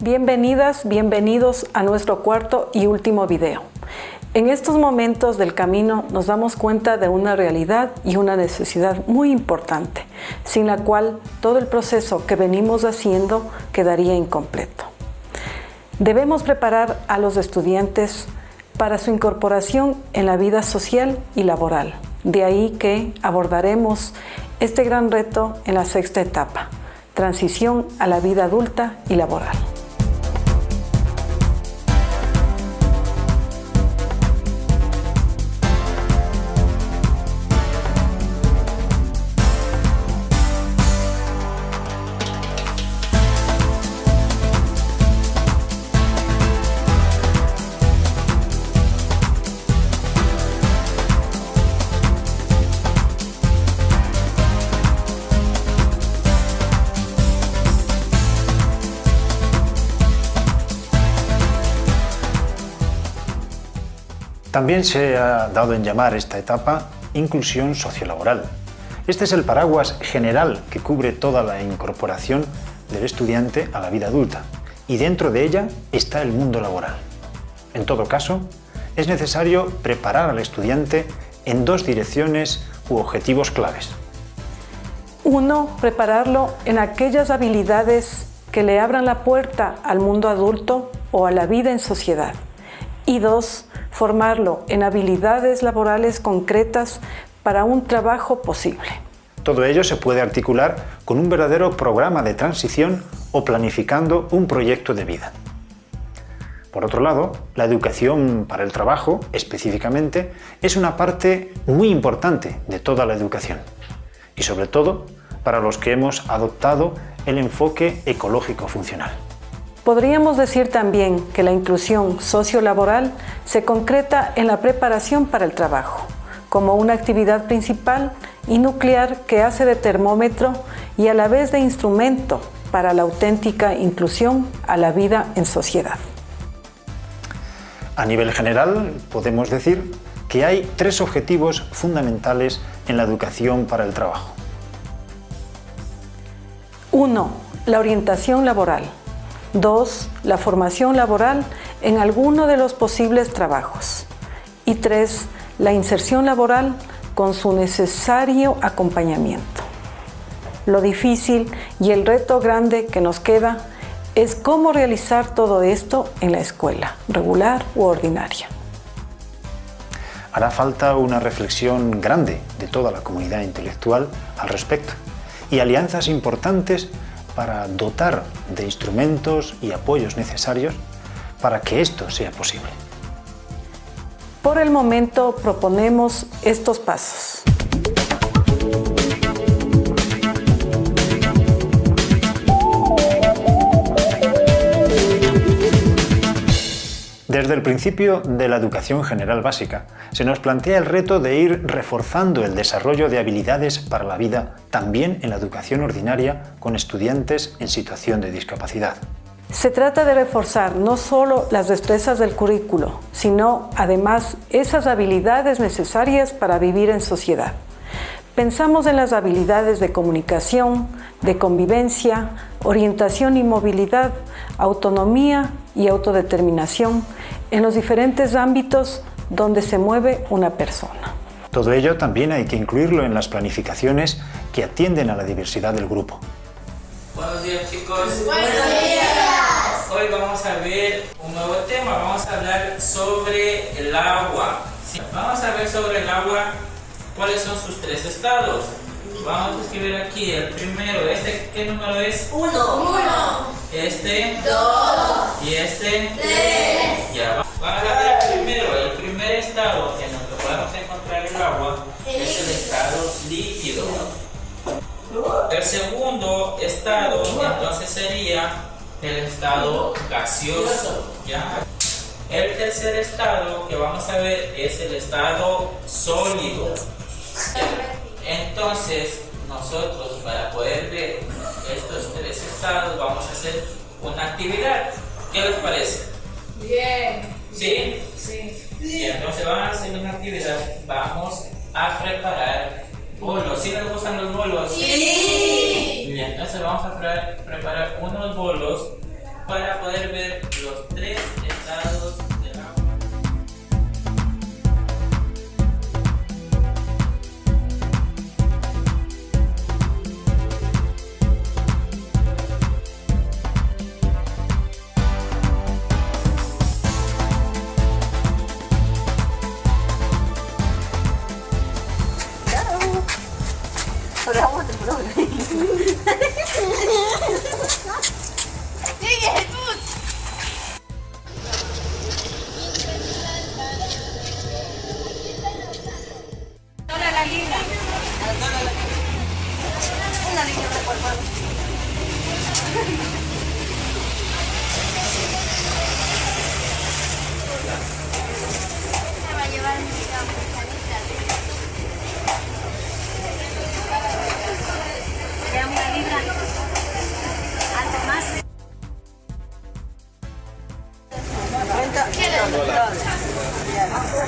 Bienvenidas, bienvenidos a nuestro cuarto y último video. En estos momentos del camino nos damos cuenta de una realidad y una necesidad muy importante, sin la cual todo el proceso que venimos haciendo quedaría incompleto. Debemos preparar a los estudiantes para su incorporación en la vida social y laboral. De ahí que abordaremos este gran reto en la sexta etapa, transición a la vida adulta y laboral. También se ha dado en llamar esta etapa inclusión sociolaboral. Este es el paraguas general que cubre toda la incorporación del estudiante a la vida adulta y dentro de ella está el mundo laboral. En todo caso, es necesario preparar al estudiante en dos direcciones u objetivos claves. Uno, prepararlo en aquellas habilidades que le abran la puerta al mundo adulto o a la vida en sociedad. Y dos, formarlo en habilidades laborales concretas para un trabajo posible. Todo ello se puede articular con un verdadero programa de transición o planificando un proyecto de vida. Por otro lado, la educación para el trabajo, específicamente, es una parte muy importante de toda la educación y sobre todo para los que hemos adoptado el enfoque ecológico funcional. Podríamos decir también que la inclusión sociolaboral se concreta en la preparación para el trabajo, como una actividad principal y nuclear que hace de termómetro y a la vez de instrumento para la auténtica inclusión a la vida en sociedad. A nivel general, podemos decir que hay tres objetivos fundamentales en la educación para el trabajo. 1. La orientación laboral. 2. La formación laboral en alguno de los posibles trabajos. Y 3. La inserción laboral con su necesario acompañamiento. Lo difícil y el reto grande que nos queda es cómo realizar todo esto en la escuela, regular u ordinaria. Hará falta una reflexión grande de toda la comunidad intelectual al respecto y alianzas importantes para dotar de instrumentos y apoyos necesarios para que esto sea posible. Por el momento proponemos estos pasos. Desde el principio de la educación general básica, se nos plantea el reto de ir reforzando el desarrollo de habilidades para la vida también en la educación ordinaria con estudiantes en situación de discapacidad. Se trata de reforzar no solo las destrezas del currículo, sino además esas habilidades necesarias para vivir en sociedad. Pensamos en las habilidades de comunicación, de convivencia, orientación y movilidad, autonomía y autodeterminación en los diferentes ámbitos donde se mueve una persona. Todo ello también hay que incluirlo en las planificaciones que atienden a la diversidad del grupo. Buenos días, chicos. Buenos días. Hoy vamos a ver un nuevo tema. Vamos a hablar sobre el agua. Sí, vamos a ver sobre el agua cuáles son sus tres estados. Vamos a escribir aquí el primero. ¿Qué número es? 1. Este. 2. Y este. 3. Ya. Vamos a ver el primer estado en el que podemos encontrar el agua es el estado líquido. El segundo estado entonces sería el estado gaseoso. ¿Ya? El tercer estado que vamos a ver es el estado sólido. Entonces nosotros para poder ver estos tres estados vamos a hacer una actividad. ¿Qué les parece? Bien. ¿Sí? Sí. Y entonces vamos a hacer una actividad. Vamos a preparar bolos. ¿Sí les gustan los bolos? Sí. Y entonces vamos a preparar unos bolos para poder ver los tres estados del agua.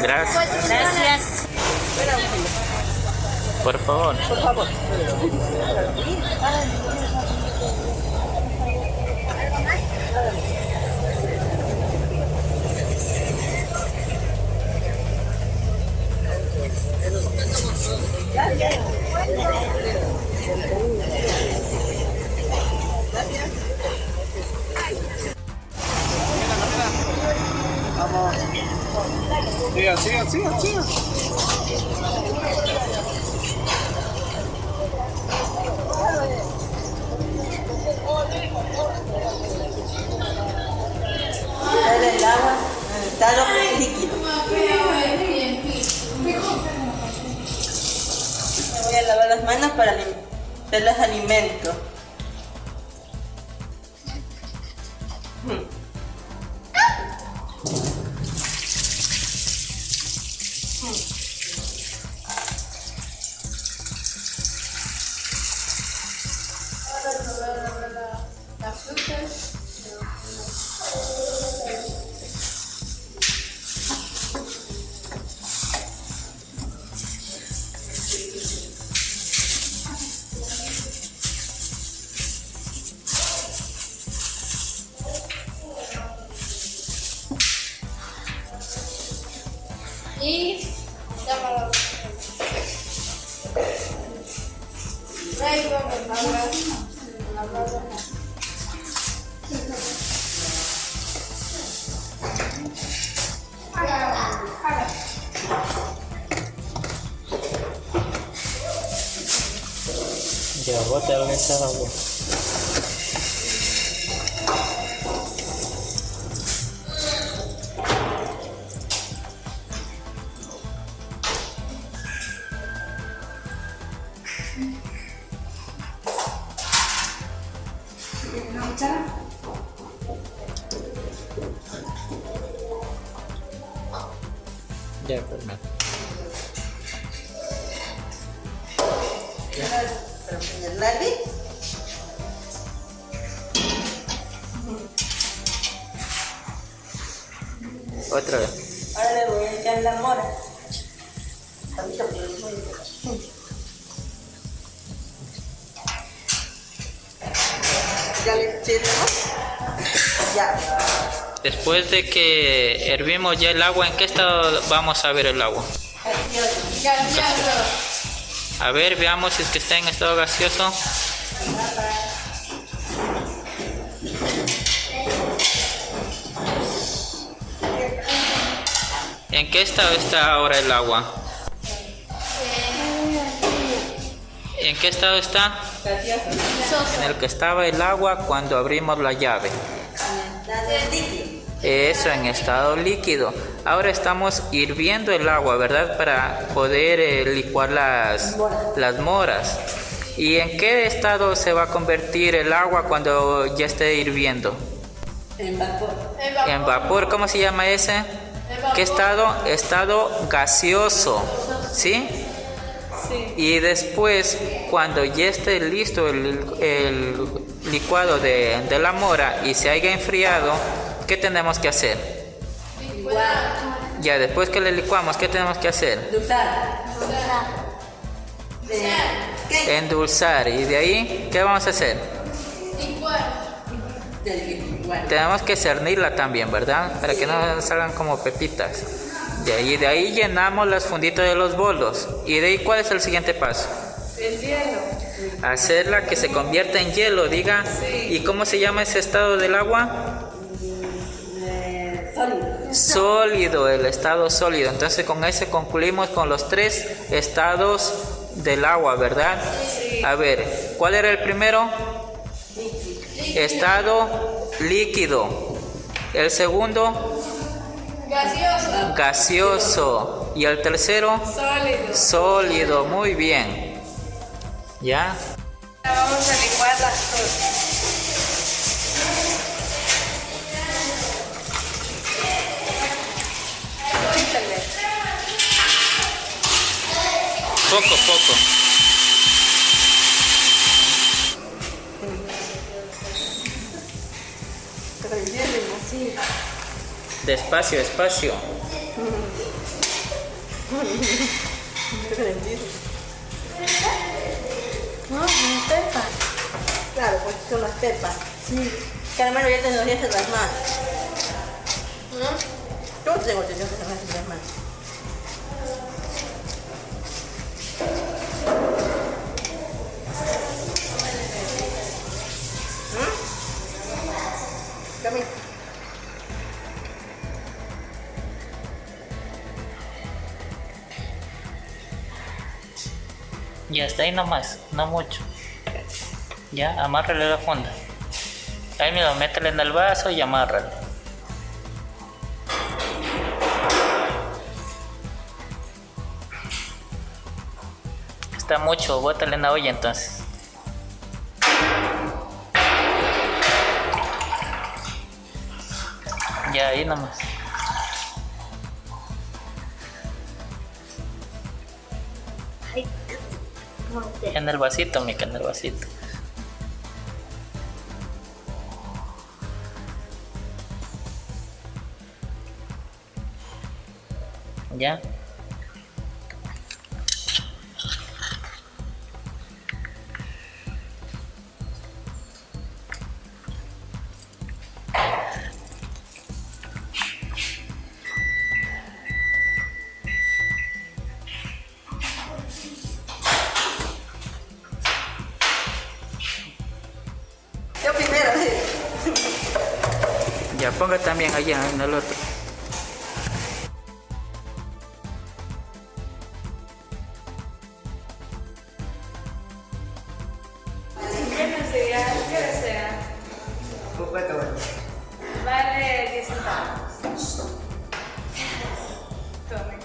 Gracias. Gracias. Por favor. Sigan. El agua en estado líquido. Me voy a lavar las manos para hacer los alimentos. Y llámalo. Ahí vamos, Ya, bótale esa agua. Ya, permítame. Para señalarle. Otra vez. Ahora le voy a echar la mora. Ya le eché, ¿no? Ya. Después de que hervimos ya el agua, ¿en qué estado vamos a ver el agua? A ver, veamos si es que está en estado gaseoso. ¿En qué estado está ahora el agua? ¿En qué estado está? En el que estaba el agua cuando abrimos la llave. Eso, en estado líquido. Ahora estamos hirviendo el agua, ¿verdad? Para poder licuar las moras. ¿Y en qué estado se va a convertir el agua cuando ya esté hirviendo? En vapor. En vapor. ¿Cómo se llama ese? ¿Qué estado? Estado gaseoso. ¿Sí? Sí. Y después, cuando ya esté listo el licuado de la mora y se haya enfriado, ¿qué tenemos que hacer? Ya, después que le licuamos, ¿qué tenemos que hacer? Endulzar. ¿Y de ahí qué vamos a hacer? Tenemos que cernirla también, ¿verdad? Para que no salgan como pepitas. Y de ahí llenamos las funditas de los bolos. ¿Y de ahí cuál es el siguiente paso? El hielo. Hacerla que se convierta en hielo, diga. Sí. ¿Y cómo se llama ese estado del agua? Sólido. Sólido, el estado sólido. Entonces con ese concluimos con los 3 estados del agua, ¿verdad? Sí. A ver, ¿cuál era el primero? Estado líquido. El segundo, Gaseoso. gaseoso. Y el tercero, Sólido. sólido. Muy bien. ¿Ya? Ahora vamos a licuar las cosas. Poco, poco. Despacio, despacio. No, son pepas. Claro, pues son las pepas. Sí. Caramelo ya te lo haces en las manos. Yo tengo que hacer en las manos. Camila. Ya está ahí nomás, no mucho. Ya, amárrale la funda. Ahí mismo, métele en el vaso y amárralo. Está mucho, bótale en la olla entonces. Ya, ahí nomás. En el vasito, mica, en el vasito. ¿Ya? Yo primero. Ya, ponga también allá en el otro. ¿Qué sea? Vale 10 centavos. Tome.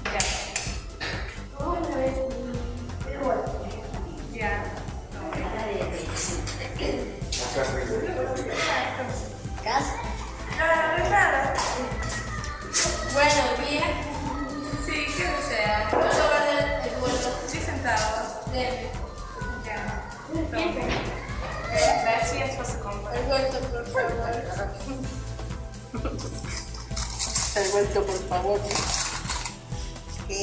Ya. Ya. Bueno, bien. Sí, ¿qué desea? ¿Cuánto vale el vuelo? 10 centavos. Deme. Ya. Tome. Gracias por su compra. El vuelto, por favor. El vuelto, por favor. ¿Qué?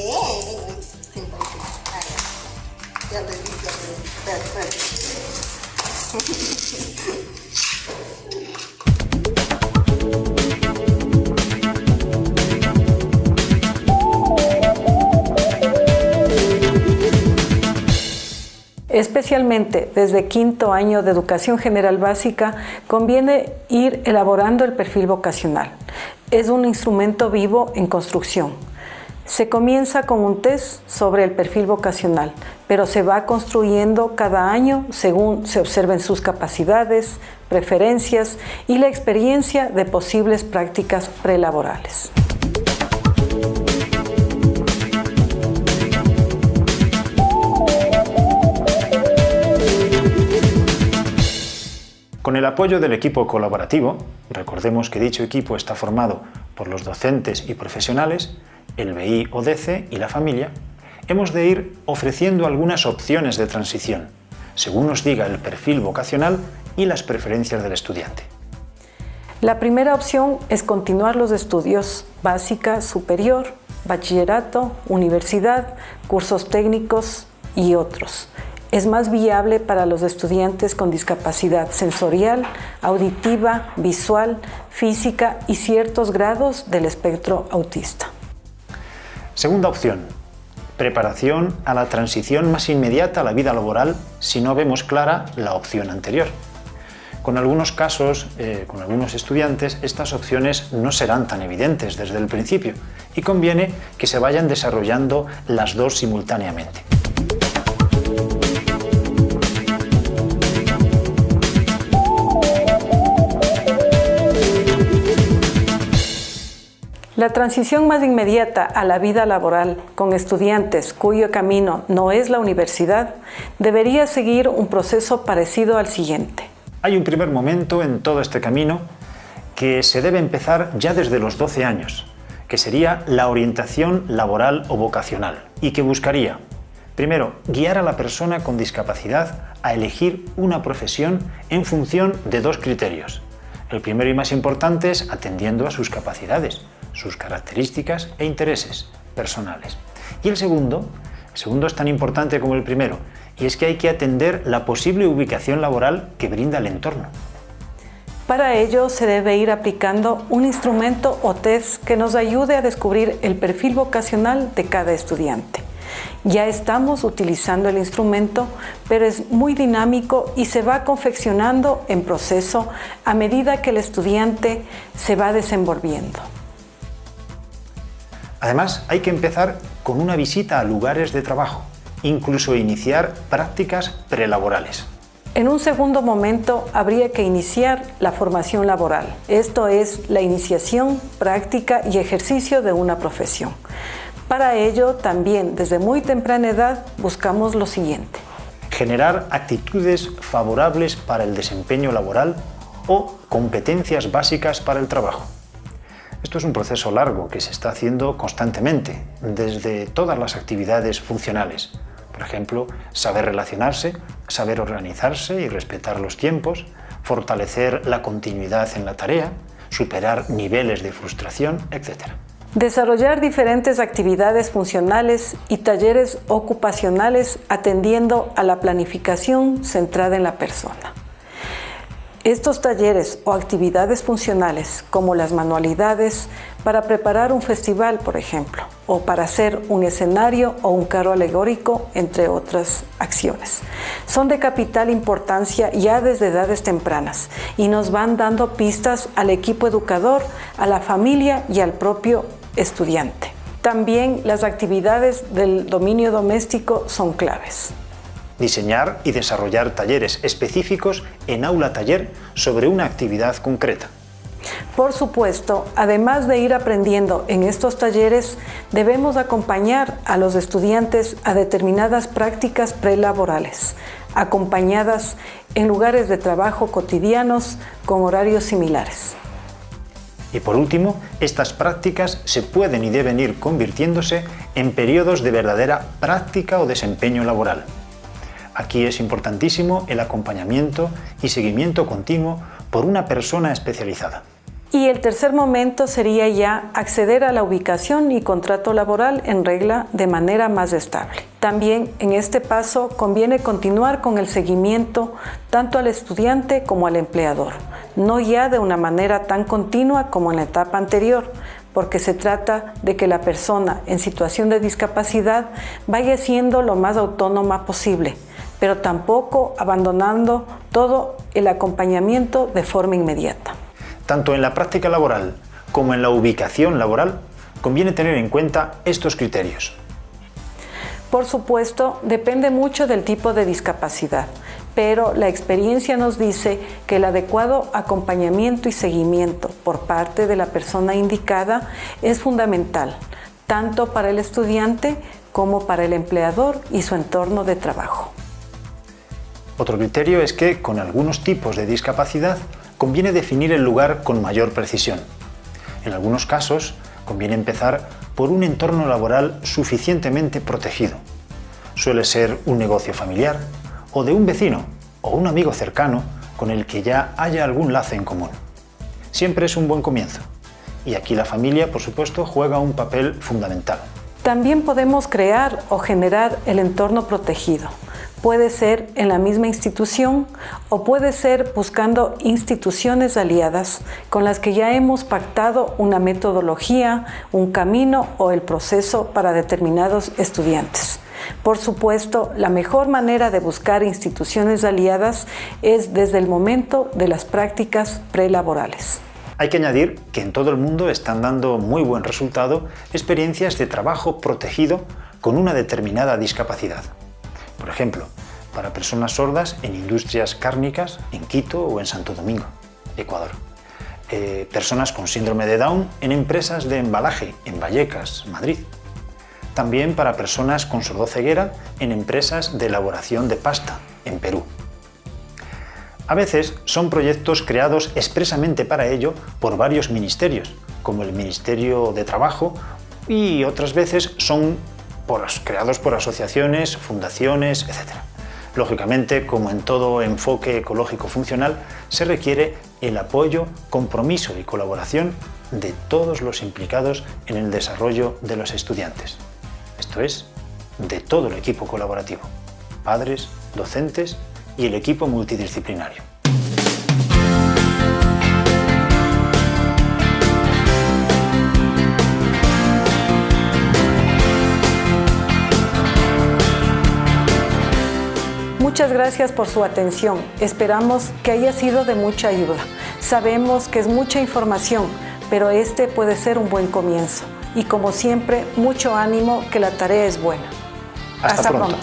Ya le dije, perfecto. Especialmente desde quinto año de educación general básica, conviene ir elaborando el perfil vocacional. Es un instrumento vivo en construcción. Se comienza con un test sobre el perfil vocacional, pero se va construyendo cada año según se observen sus capacidades, preferencias y la experiencia de posibles prácticas prelaborales. Con el apoyo del equipo colaborativo, recordemos que dicho equipo está formado por los docentes y profesionales, el BI o DC y la familia, hemos de ir ofreciendo algunas opciones de transición, según nos diga el perfil vocacional y las preferencias del estudiante. La primera opción es continuar los estudios básica, superior, bachillerato, universidad, cursos técnicos y otros. es más viable para los estudiantes con discapacidad sensorial, auditiva, visual, física y ciertos grados del espectro autista. Segunda opción, preparación a la transición más inmediata a la vida laboral si no vemos clara la opción anterior. Con algunos casos, con algunos estudiantes, estas opciones no serán tan evidentes desde el principio y conviene que se vayan desarrollando las dos simultáneamente. La transición más inmediata a la vida laboral con estudiantes cuyo camino no es la universidad debería seguir un proceso parecido al siguiente. Hay un primer momento en todo este camino que se debe empezar ya desde los 12 años, que sería la orientación laboral o vocacional y que buscaría, primero, guiar a la persona con discapacidad a elegir una profesión en función de dos criterios. El primero y más importante es atendiendo a sus capacidades, sus características e intereses personales. Y el segundo es tan importante como el primero, y es que hay que atender la posible ubicación laboral que brinda el entorno. Para ello se debe ir aplicando un instrumento o test que nos ayude a descubrir el perfil vocacional de cada estudiante. Ya estamos utilizando el instrumento, pero es muy dinámico y se va confeccionando en proceso a medida que el estudiante se va desenvolviendo. Además, hay que empezar con una visita a lugares de trabajo, incluso iniciar prácticas prelaborales. En un segundo momento habría que iniciar la formación laboral, esto es, la iniciación, práctica y ejercicio de una profesión. Para ello, también desde muy temprana edad buscamos lo siguiente. Generar actitudes favorables para el desempeño laboral o competencias básicas para el trabajo. Esto es un proceso largo que se está haciendo constantemente, desde todas las actividades funcionales. Por ejemplo, saber relacionarse, saber organizarse y respetar los tiempos, fortalecer la continuidad en la tarea, superar niveles de frustración, etc. Desarrollar diferentes actividades funcionales y talleres ocupacionales atendiendo a la planificación centrada en la persona. Estos talleres o actividades funcionales, como las manualidades, para preparar un festival, por ejemplo, o para hacer un escenario o un carro alegórico, entre otras acciones, son de capital importancia ya desde edades tempranas y nos van dando pistas al equipo educador, a la familia y al propio estudiante. También las actividades del dominio doméstico son claves. Diseñar y desarrollar talleres específicos en aula taller sobre una actividad concreta. Por supuesto, además de ir aprendiendo en estos talleres, debemos acompañar a los estudiantes a determinadas prácticas prelaborales, acompañadas en lugares de trabajo cotidianos con horarios similares. Y por último, estas prácticas se pueden y deben ir convirtiéndose en periodos de verdadera práctica o desempeño laboral. Aquí es importantísimo el acompañamiento y seguimiento continuo por una persona especializada. Y el tercer momento sería ya acceder a la ubicación y contrato laboral en regla de manera más estable. También en este paso conviene continuar con el seguimiento tanto al estudiante como al empleador, no ya de una manera tan continua como en la etapa anterior, porque se trata de que la persona en situación de discapacidad vaya siendo lo más autónoma posible, pero tampoco abandonando todo el acompañamiento de forma inmediata. Tanto en la práctica laboral como en la ubicación laboral, conviene tener en cuenta estos criterios. Por supuesto, depende mucho del tipo de discapacidad, pero la experiencia nos dice que el adecuado acompañamiento y seguimiento por parte de la persona indicada es fundamental, tanto para el estudiante como para el empleador y su entorno de trabajo. Otro criterio es que, con algunos tipos de discapacidad, conviene definir el lugar con mayor precisión. En algunos casos, conviene empezar por un entorno laboral suficientemente protegido. Suele ser un negocio familiar, o de un vecino o un amigo cercano con el que ya haya algún lazo en común. Siempre es un buen comienzo, y aquí la familia, por supuesto, juega un papel fundamental. También podemos crear o generar el entorno protegido. Puede ser en la misma institución o puede ser buscando instituciones aliadas con las que ya hemos pactado una metodología, un camino o el proceso para determinados estudiantes. Por supuesto, la mejor manera de buscar instituciones aliadas es desde el momento de las prácticas prelaborales. Hay que añadir que en todo el mundo están dando muy buen resultado experiencias de trabajo protegido con una determinada discapacidad. Por ejemplo, para personas sordas en industrias cárnicas en Quito o en Santo Domingo, Ecuador. Personas con síndrome de Down en empresas de embalaje en Vallecas, Madrid. También para personas con sordoceguera en empresas de elaboración de pasta en Perú. A veces son proyectos creados expresamente para ello por varios ministerios, como el Ministerio de Trabajo, y otras veces son creados por asociaciones, fundaciones, etc. Lógicamente, como en todo enfoque ecológico funcional, se requiere el apoyo, compromiso y colaboración de todos los implicados en el desarrollo de los estudiantes. Esto es, de todo el equipo colaborativo, padres, docentes y el equipo multidisciplinario. Muchas gracias por su atención. Esperamos que haya sido de mucha ayuda. Sabemos que es mucha información, pero este puede ser un buen comienzo. Y como siempre, mucho ánimo, que la tarea es buena. Hasta pronto.